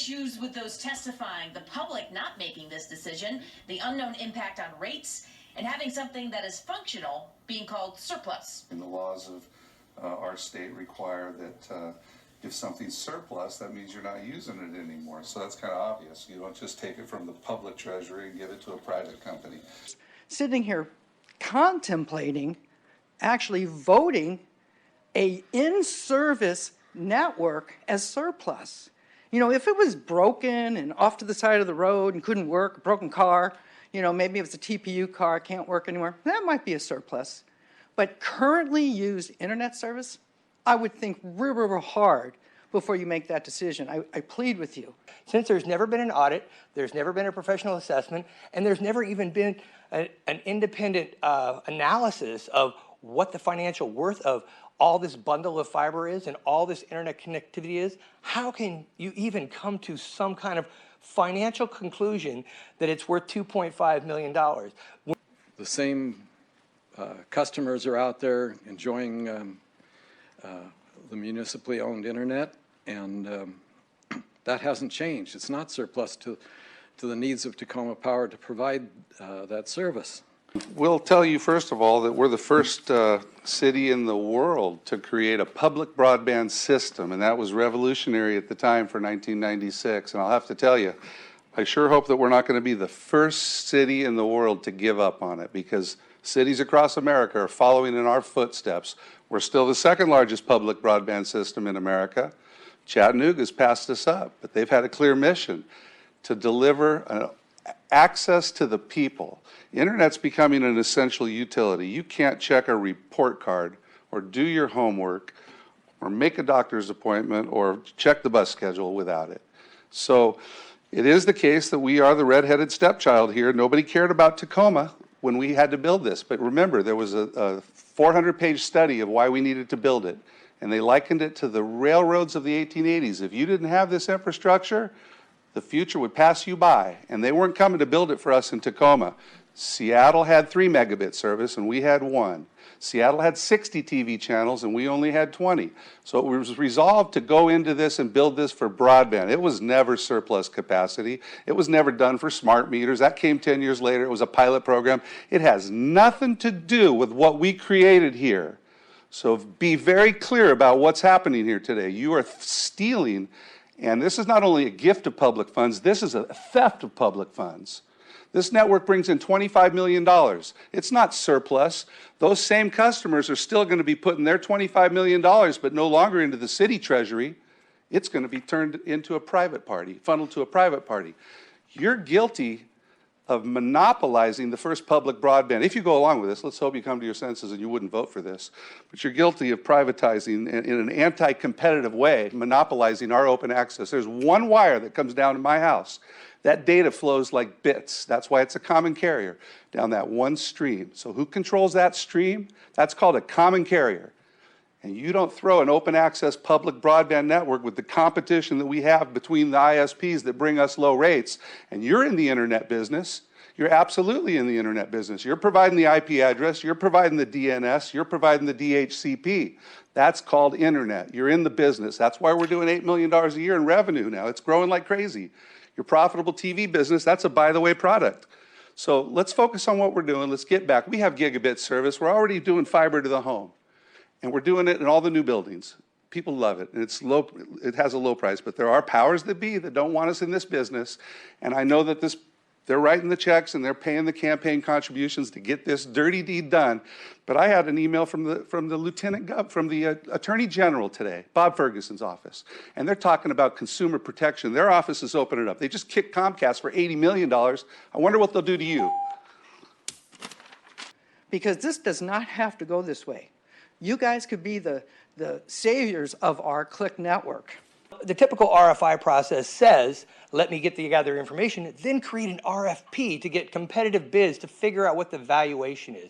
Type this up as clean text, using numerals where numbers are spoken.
issues with those testifying, the public not making this decision, the unknown impact on rates, and having something that is functional being called surplus. And the laws of our state require that if something's surplus, that means you're not using it anymore. So that's kind of obvious. You don't just take it from the public treasury and give it to a private company. Sitting here contemplating actually voting a in-service network as surplus. You know, if it was broken and off to the side of the road and couldn't work, a broken car, you know, maybe it was a TPU car, can't work anymore, that might be a surplus. But currently used internet service, I would think real hard before you make that decision. I plead with you. Since there's never been an audit, there's never been a professional assessment, and there's never even been an independent analysis of what the financial worth of all this bundle of fiber is and all this internet connectivity is, how can you even come to some kind of financial conclusion that it's worth $2.5 million? The same customers are out there enjoying the municipally owned internet, and that hasn't changed. It's not surplus to the needs of Tacoma Power to provide that service. We'll tell you, first of all, that we're the first city in the world to create a public broadband system, and that was revolutionary at the time for 1996. And I'll have to tell you, I sure hope that we're not going to be the first city in the world to give up on it, because cities across America are following in our footsteps. We're still the second largest public broadband system in America. Chattanooga's passed us up, but they've had a clear mission to deliver access to the people. Internet's becoming an essential utility. You can't check a report card or do your homework or make a doctor's appointment or check the bus schedule without it. So it is the case that we are the redheaded stepchild here. Nobody cared about Tacoma when we had to build this. But remember, there was a 400-page study of why we needed to build it. And they likened it to the railroads of the 1880s. If you didn't have this infrastructure, the future would pass you by. And they weren't coming to build it for us in Tacoma. Seattle had 3 megabit service and we had 1. Seattle had 60 TV channels and we only had 20. So it was resolved to go into this and build this for broadband. It was never surplus capacity. It was never done for smart meters. That came 10 years later. It was a pilot program. It has nothing to do with what we created here. So be very clear about what's happening here today. You are stealing, and this is not only a gift of public funds, this is a theft of public funds. This network brings in $25 million. It's not surplus. Those same customers are still going to be putting their $25 million, but no longer into the city treasury. It's going to be turned into a private party, funneled to a private party. You're guilty of monopolizing the first public broadband. If you go along with this, let's hope you come to your senses and you wouldn't vote for this, but you're guilty of privatizing in an anti-competitive way, monopolizing our open access. There's one wire that comes down to my house. That data flows like bits. That's why it's a common carrier down that one stream. So who controls that stream? That's called a common carrier. And you don't throw an open access public broadband network with the competition that we have between the ISPs that bring us low rates, and you're in the internet business. You're absolutely in the internet business. You're providing the IP address, you're providing the DNS, you're providing the DHCP. That's called internet. You're in the business. That's why we're doing $8 million a year in revenue now. It's growing like crazy. Your profitable TV business, that's a by-the-way product. So let's focus on what we're doing. Let's get back. We have gigabit service. We're already doing fiber to the home. And we're doing it in all the new buildings. People love it, and it's low. It has a low price, but there are powers that be that don't want us in this business. And I know that they're writing the checks and they're paying the campaign contributions to get this dirty deed done. But I had an email from the Lieutenant Gov, from the Attorney General today, Bob Ferguson's office, and they're talking about consumer protection. Their office is opening it up. They just kicked Comcast for $80 million. I wonder what they'll do to you. Because this does not have to go this way. You guys could be the saviors of our click network. The typical RFI process says, let me gather information, then create an RFP to get competitive bids to figure out what the valuation is.